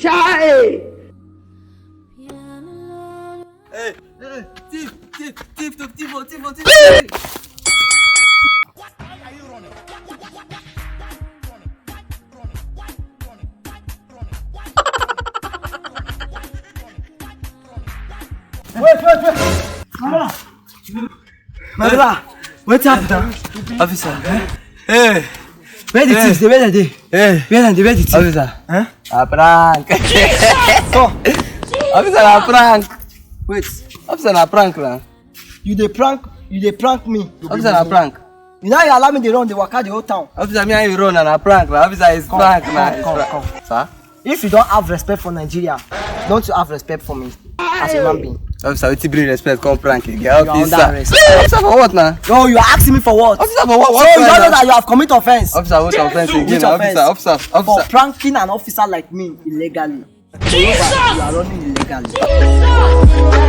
Chai! Hey, thief. What are you running? Wait. My brother, what's happened? Officer, Hey. Where the thieves? Where are they? Hey. Where are they? Where the thieves? Officer. Huh? A prank. Officer, a prank. Wait. Officer, a prank lah. You dey prank me. Officer, a prank. You know you allow me to run the waka the whole town. Officer, me and you run and a prank lah. Officer, is prank lah. Come. Sir? If you don't have respect for Nigeria, don't you have respect for me as a human being? Officer, we bring respect, come prank again. You are under arrest. Officer, for what now? No, you are asking me for what? Officer, for what? So you don't know that you have committed offense. Officer, what offense again? Which offense? Officer. For pranking an officer like me illegally. You are running illegally.